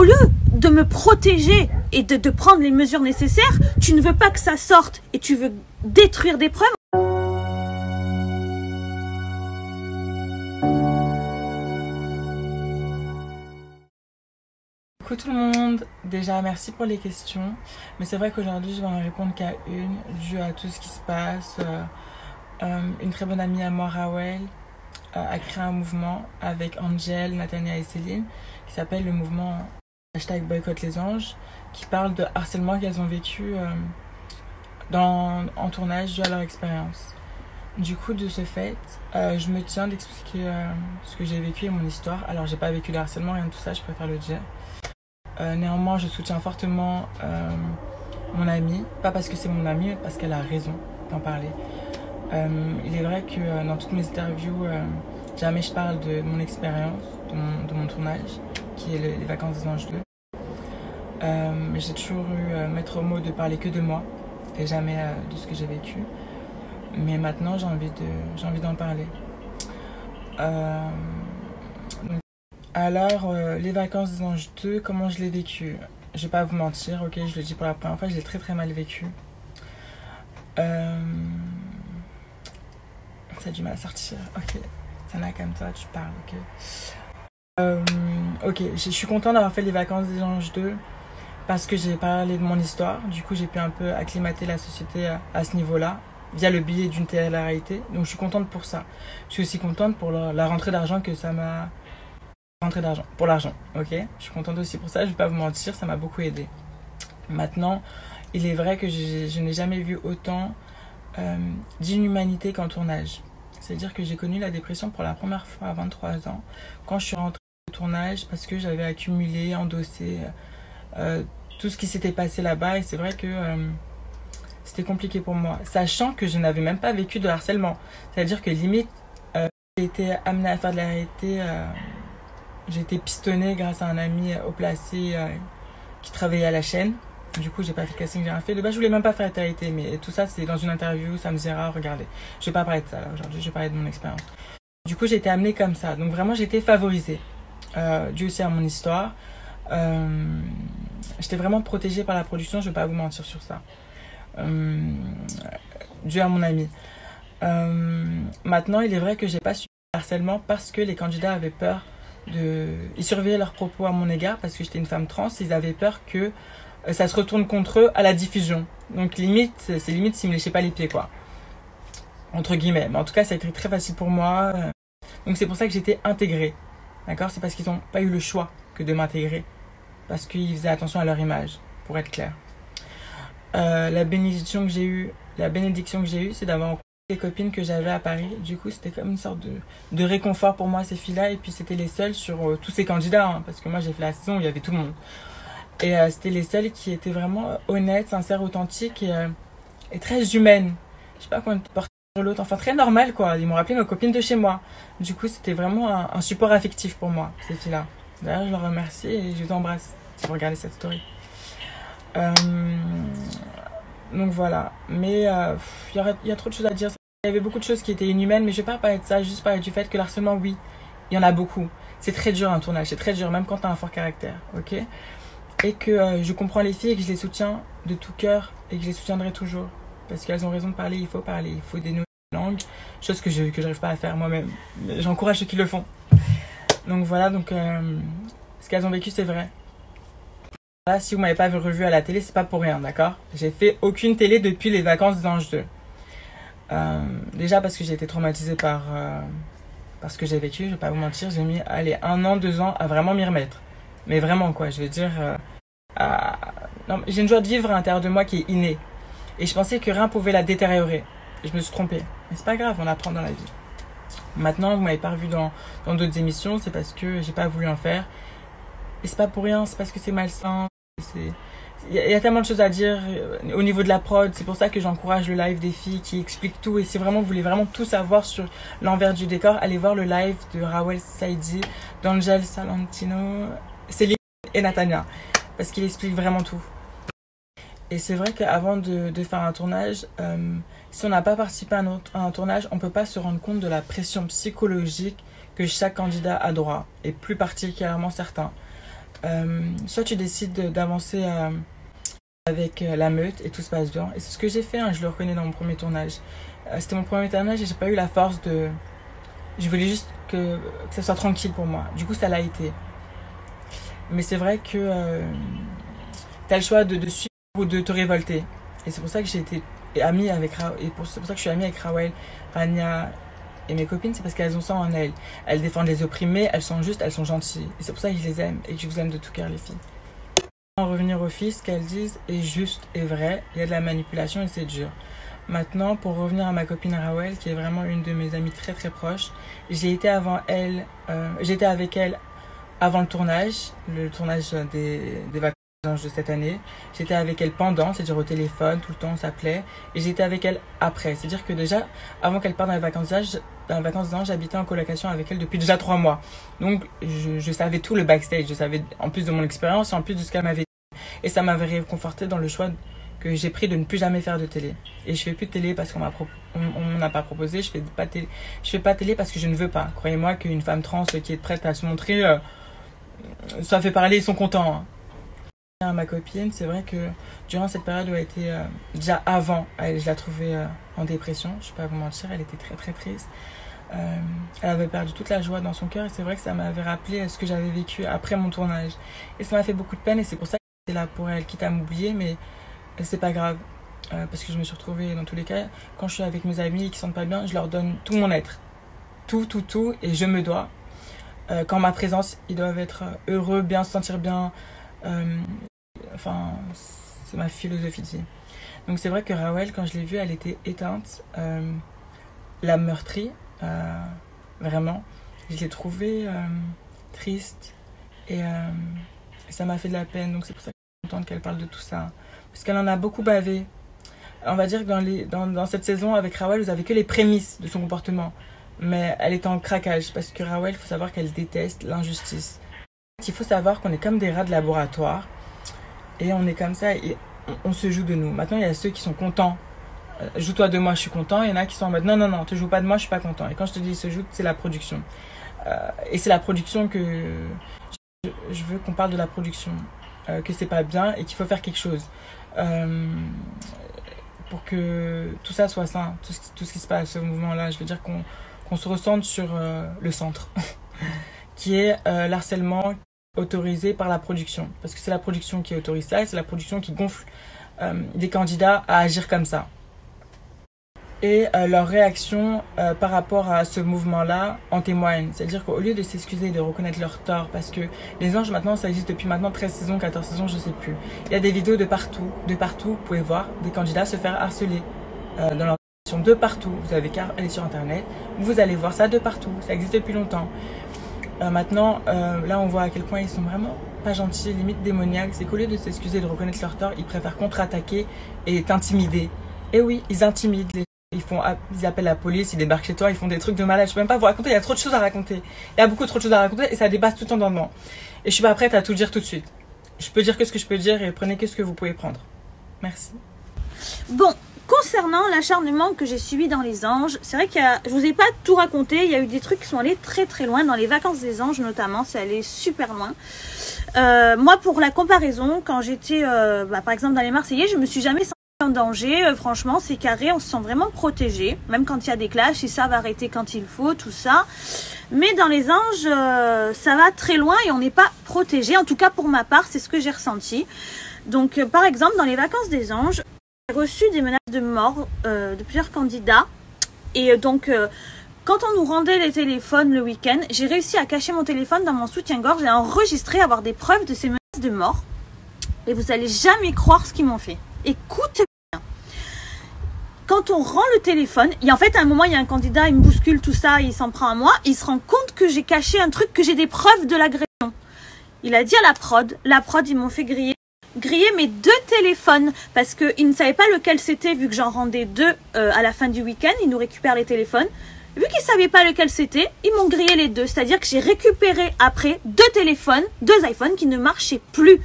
lieu de me protéger et de prendre les mesures nécessaires, tu ne veux pas que ça sorte et tu veux détruire des preuves. Coucou tout le monde, déjà merci pour les questions, mais c'est vrai qu'aujourd'hui je vais en répondre qu'à une, dû à tout ce qui se passe. Une très bonne amie à moi, Rawel, a créé un mouvement avec Angel, Nathania et Céline qui s'appelle le mouvement #boycott les anges, qui parle de harcèlement qu'elles ont vécu en tournage dû à leur expérience. Du coup, de ce fait, je me tiens d'expliquer ce que j'ai vécu et mon histoire. Alors, j'ai pas vécu le harcèlement, rien de tout ça, je préfère le dire. Néanmoins, je soutiens fortement mon amie, pas parce que c'est mon amie, mais parce qu'elle a raison d'en parler. Il est vrai que dans toutes mes interviews, jamais je parle de mon expérience, de mon tournage, qui est les Vacances des Anges 2. J'ai toujours eu maître mot de parler que de moi et jamais de ce que j'ai vécu. Mais maintenant, j'ai envie d'en parler. Alors, les Vacances des Anges 2, comment je l'ai vécu? Je vais pas vous mentir, ok, je le dis pour la première fois, je l'ai très très mal vécu. Ça a du mal à sortir, ok. Sana, calme-toi, tu parles, ok. Ok, je suis contente d'avoir fait les Vacances des Anges 2 parce que j'ai parlé de mon histoire. Du coup, j'ai pu un peu acclimater la société à ce niveau-là via le biais d'une télé-réalité. Donc, je suis contente pour ça. Je suis aussi contente pour la rentrée d'argent que ça m'a... Rentrée d'argent, pour l'argent, ok. Je suis contente aussi pour ça, je vais pas vous mentir, ça m'a beaucoup aidé. Maintenant, il est vrai que je n'ai jamais vu autant d'inhumanité qu'en tournage. C'est-à-dire que j'ai connu la dépression pour la première fois à 23 ans, quand je suis rentrée au tournage, parce que j'avais accumulé, endossé tout ce qui s'était passé là-bas, et c'est vrai que c'était compliqué pour moi, sachant que je n'avais même pas vécu de harcèlement. C'est-à-dire que limite, j'ai été amenée à faire de la réalité... J'ai été pistonnée grâce à un ami haut placé qui travaillait à la chaîne. Du coup, j'ai pas fait le casting, j'ai rien fait. De base, je voulais même pas faire la télé, mais tout ça, c'est dans une interview, ça me dira, regardez. Je vais pas parler de ça là aujourd'hui, je vais parler de mon expérience. Du coup, j'ai été amenée comme ça. Donc vraiment, j'ai été favorisée. Dû aussi à mon histoire. J'étais vraiment protégée par la production, je vais pas vous mentir sur ça. Dû à mon ami. Maintenant, il est vrai que j'ai pas subi le harcèlement parce que les candidats avaient peur. Ils surveillaient leurs propos à mon égard parce que j'étais une femme trans. Ils avaient peur que ça se retourne contre eux à la diffusion. Donc c'est limite s'ils me léchaient pas les pieds, quoi, entre guillemets. Mais en tout cas, ça a été très facile pour moi. Donc c'est pour ça que j'étais intégrée, d'accord. C'est parce qu'ils n'ont pas eu le choix que de m'intégrer, parce qu'ils faisaient attention à leur image, pour être clair. La bénédiction que j'ai eue, c'est d'avoir les copines que j'avais à Paris. Du coup, c'était comme une sorte de réconfort pour moi, ces filles-là. Et puis, c'était les seules sur tous ces candidats, hein, parce que moi, j'ai fait la saison où il y avait tout le monde. Et c'était les seules qui étaient vraiment honnêtes, sincères, authentiques et très humaines. Je sais pas comment porter sur l'autre. Enfin, très normal, quoi. Ils m'ont rappelé nos copines de chez moi. Du coup, c'était vraiment un support affectif pour moi, ces filles-là. D'ailleurs, je leur remercie et je les embrasse si vous regardez cette story. Donc voilà, mais il y a trop de choses à dire. Il y avait beaucoup de choses qui étaient inhumaines, mais je vais pas parler de ça, juste parler du fait que l'harcèlement, oui, il y en a beaucoup. C'est très dur un tournage, c'est très dur, même quand tu as un fort caractère, ok. Et que je comprends les filles et que je les soutiens de tout cœur et que je les soutiendrai toujours. Parce qu'elles ont raison de parler, il faut des nouvelles langues, chose que je n'arrive pas à faire moi-même. Mais j'encourage ceux qui le font. Donc voilà, ce qu'elles ont vécu, c'est vrai. Là, si vous m'avez pas revu à la télé, c'est pas pour rien, d'accord? J'ai fait aucune télé depuis les Vacances des Anges 2. Déjà parce que j'ai été traumatisée par ce que j'ai vécu, je vais pas vous mentir, j'ai mis 1 an, 2 ans à vraiment m'y remettre. Mais vraiment, quoi, je veux dire... non, j'ai une joie de vivre à l'intérieur de moi qui est innée. Et je pensais que rien pouvait la détériorer. Et je me suis trompée. Mais c'est pas grave, on apprend dans la vie. Maintenant, vous m'avez pas revu dans d'autres émissions, c'est parce que j'ai pas voulu en faire. Et c'est pas pour rien, c'est parce que c'est malsain. Il y a tellement de choses à dire au niveau de la prod. C'est pour ça que j'encourage le live des filles qui expliquent tout. Et si vraiment vous voulez vraiment tout savoir sur l'envers du décor, allez voir le live de Rawel Saidi, d'Angel Salantino, Céline et Nathania, parce qu'il explique vraiment tout. Et c'est vrai qu'avant de faire un tournage, si on n'a pas participé à un tournage, on ne peut pas se rendre compte de la pression psychologique que chaque candidat a droit, et plus particulièrement certains. soit tu décides d'avancer avec la meute et tout se passe bien. Et c'est ce que j'ai fait, hein, je le reconnais dans mon premier tournage. C'était mon premier tournage et j'ai pas eu la force de... Je voulais juste que ça soit tranquille pour moi. Du coup, ça l'a été. Mais c'est vrai que tu as le choix de suivre ou de te révolter. Et c'est pour ça que j'ai été amie avec c'est pour ça que je suis amie avec Rawel, Rania et mes copines, c'est parce qu'elles ont ça en elles. Elles défendent les opprimés, elles sont justes, elles sont gentilles. Et c'est pour ça que je les aime et que je vous aime de tout cœur, les filles. En revenir aux filles, ce qu'elles disent est juste et vrai. Il y a de la manipulation et c'est dur. Maintenant, pour revenir à ma copine Rawel, qui est vraiment une de mes amies très très proches, j'ai été avec elle avant le tournage des vacances de cette année. J'étais avec elle pendant, c'est-à-dire au téléphone, tout le temps on s'appelait. Et j'étais avec elle après. C'est-à-dire que déjà, avant qu'elle parte dans les vacances d'âge, j'habitais en colocation avec elle depuis déjà 3 mois. Donc je savais tout le backstage. Je savais en plus de mon expérience et en plus de ce qu'elle m'avait dit. Et ça m'avait réconforté dans le choix que j'ai pris de ne plus jamais faire de télé. Et je fais plus de télé parce qu'on m'en a pas proposé. Je fais pas télé parce que je ne veux pas. Croyez-moi qu'une femme trans qui est prête à se montrer, ça fait parler, ils sont contents. Hein. Ma copine, c'est vrai que durant cette période où elle était déjà avant, je la trouvais en dépression. Je vais pas vous mentir, elle était très très triste. Elle avait perdu toute la joie dans son cœur et c'est vrai que ça m'avait rappelé ce que j'avais vécu après mon tournage. Et ça m'a fait beaucoup de peine et c'est pour ça que j'étais là pour elle, quitte à m'oublier, mais c'est pas grave, parce que je me suis retrouvée dans tous les cas, quand je suis avec mes amis qui sentent pas bien, je leur donne tout mon être, tout, et je me dois, quand ma présence, ils doivent être heureux, bien, se sentir bien, enfin, c'est ma philosophie de vie. Donc c'est vrai que Rawel, quand je l'ai vue, elle était éteinte, la meurtrie, vraiment, je l'ai trouvée triste, et ça m'a fait de la peine, donc c'est pour ça que je suis contente qu'elle parle de tout ça. Parce qu'elle en a beaucoup bavé. On va dire que dans cette saison, avec Rawel, vous avez que les prémices de son comportement. Mais elle est en craquage. Parce que Rawel, il faut savoir qu'elle déteste l'injustice. Il faut savoir qu'on est comme des rats de laboratoire. Et on est comme ça et on se joue de nous. Maintenant, il y a ceux qui sont contents. Joue-toi de moi, je suis content. Il y en a qui sont en mode non, te joue pas de moi, je suis pas content. Et quand je te dis se joue, c'est la production. Et c'est la production que... Je veux qu'on parle de la production. Que c'est pas bien et qu'il faut faire quelque chose. Pour que tout ça soit sain, tout ce qui se passe, ce mouvement-là, je veux dire qu'on se recentre sur le centre, qui est l'harcèlement autorisé par la production. Parce que c'est la production qui autorise ça et c'est la production qui gonfle des candidats à agir comme ça. Et leur réaction par rapport à ce mouvement-là en témoigne. C'est-à-dire qu'au lieu de s'excuser et de reconnaître leur tort, parce que les anges maintenant, ça existe depuis maintenant 13 saisons, 14 saisons, je sais plus. Il y a des vidéos de partout, vous pouvez voir des candidats se faire harceler dans leur situation de partout. Vous avez qu'à aller sur internet, vous allez voir ça de partout, ça existe depuis longtemps. Maintenant, là on voit à quel point ils sont vraiment pas gentils, limite démoniaques. C'est qu'au lieu de s'excuser et de reconnaître leur tort, ils préfèrent contre-attaquer et t'intimider. Et oui, ils intimident les... Ils appellent la police, ils débarquent chez toi, ils font des trucs de malade. Je peux même pas vous raconter, il y a trop de choses à raconter. Il y a beaucoup trop de choses à raconter et ça dépasse tout entendement. Et je suis pas prête à tout dire tout de suite. Je peux dire que ce que je peux dire et prenez que ce que vous pouvez prendre. Merci. Bon, concernant l'acharnement que j'ai subi dans les anges, c'est vrai que je vous ai pas tout raconté. Il y a eu des trucs qui sont allés très très loin. Dans les vacances des anges notamment, c'est allé super loin. Moi, pour la comparaison, quand j'étais par exemple dans les Marseillais, je me suis jamais sentie en danger. Franchement, c'est carré, on se sent vraiment protégé. Même quand il y a des clashs, ils savent arrêter quand il faut, tout ça. Mais dans les anges, ça va très loin et on n'est pas protégé. En tout cas, pour ma part, c'est ce que j'ai ressenti. Donc, par exemple, dans les vacances des anges, j'ai reçu des menaces de mort de plusieurs candidats. Et donc, quand on nous rendait les téléphones le week-end, j'ai réussi à cacher mon téléphone dans mon soutien-gorge et à enregistrer, avoir des preuves de ces menaces de mort. Et vous allez jamais croire ce qu'ils m'ont fait. Écoute bien. Quand on rend le téléphone, et en fait à un moment il y a un candidat, il me bouscule tout ça, il s'en prend à moi, il se rend compte que j'ai caché un truc, que j'ai des preuves de l'agression. Il a dit à la prod ils m'ont fait griller mes 2 téléphones parce qu'ils ne savaient pas lequel c'était vu que j'en rendais 2 à la fin du week-end, ils nous récupèrent les téléphones. Vu qu'ils ne savaient pas lequel c'était, ils m'ont grillé les 2, c'est-à-dire que j'ai récupéré après 2 téléphones, 2 iPhones qui ne marchaient plus.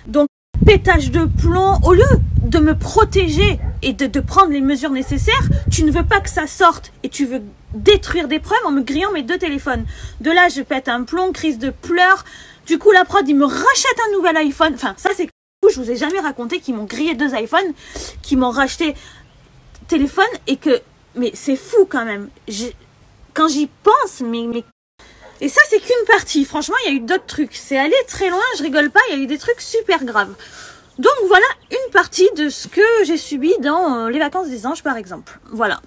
Donc pétage de plomb, au lieu de me protéger et de prendre les mesures nécessaires, tu ne veux pas que ça sorte et tu veux détruire des preuves en me grillant mes 2 téléphones. De là, je pète un plomb, crise de pleurs. Du coup, la prod, ils me rachètent un nouvel iPhone. Enfin, ça, c'est cool. Je vous ai jamais raconté qu'ils m'ont grillé 2 iPhones, qu'ils m'ont racheté téléphone et que... Mais c'est fou quand même. Quand j'y pense, mais... Et ça, c'est qu'une partie. Franchement, il y a eu d'autres trucs. C'est allé très loin, je rigole pas. Il y a eu des trucs super graves. Donc, voilà une partie de ce que j'ai subi dans les vacances des anges, par exemple. Voilà.